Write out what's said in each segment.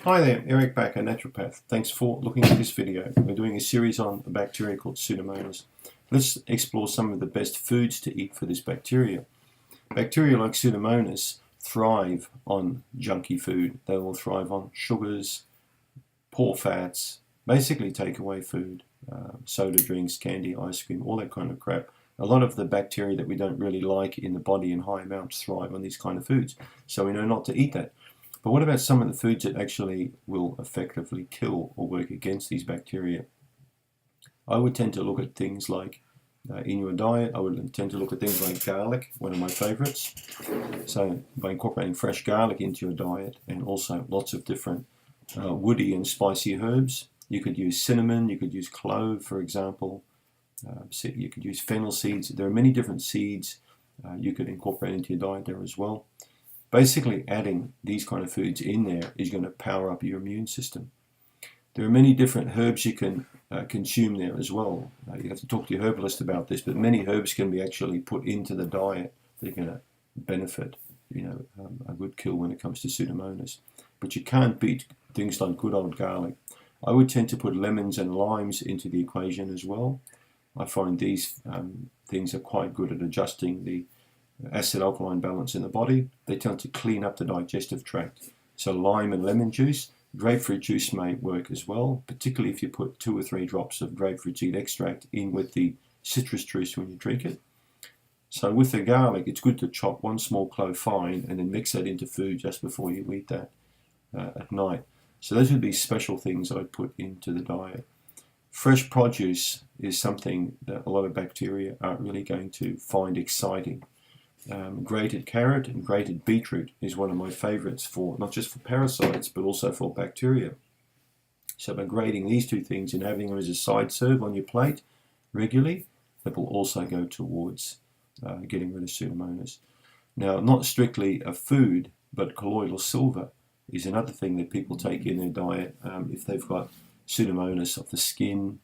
Hi there, Eric Bakker Naturopath. Thanks for looking at this video. We're doing a series on a bacteria called Pseudomonas. Let's explore some of the best foods to eat for this bacteria. Bacteria like Pseudomonas thrive on junky food. They will thrive on sugars, poor fats, basically takeaway food, soda drinks, candy, ice cream, all that kind of crap. A lot of the bacteria that we don't really like in the body in high amounts thrive on these kind of foods. So we know not to eat that. But what about some of the foods that actually will effectively kill or work against these bacteria? I would tend to look at things like, in your diet, I would tend to look at things like garlic, one of my favorites. So by incorporating fresh garlic into your diet and also lots of different woody and spicy herbs. You could use cinnamon, you could use clove, for example. You could use fennel seeds. There are many different seeds you could incorporate into your diet there as well. Basically, adding these kind of foods in there is going to power up your immune system. There are many different herbs you can consume there as well. You have to talk to your herbalist about this, but many herbs can be actually put into the diet that are going to benefit, a good kill when it comes to Pseudomonas. But you can't beat things like good old garlic. I would tend to put lemons and limes into the equation as well. I find these things are quite good at adjusting the acid-alkaline balance in the body. They tend to clean up the digestive tract. So lime and lemon juice, grapefruit juice may work as well, particularly if you put 2 or 3 drops of grapefruit seed extract in with the citrus juice when you drink it. So with the garlic, it's good to chop 1 small clove fine and then mix that into food just before you eat that at night. So those would be special things I'd put into the diet. Fresh produce is something that a lot of bacteria aren't really going to find exciting. Grated carrot and grated beetroot is one of my favorites for not just for parasites but also for bacteria. So by grating these 2 things and having them as a side serve on your plate regularly, that will also go towards getting rid of Pseudomonas. Now, not strictly a food, but colloidal silver is another thing that people take in their diet if they've got Pseudomonas of the skin,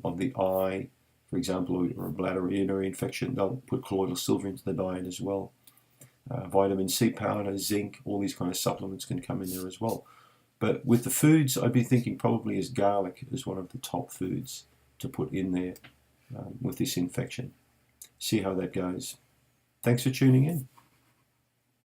of the eye, for example, or a bladder or urinary infection. They'll put colloidal silver into the diet as well. Vitamin C powder, zinc, all these kind of supplements can come in there as well. But with the foods, I'd be thinking probably as garlic is one of the top foods to put in there with this infection. See how that goes. Thanks for tuning in.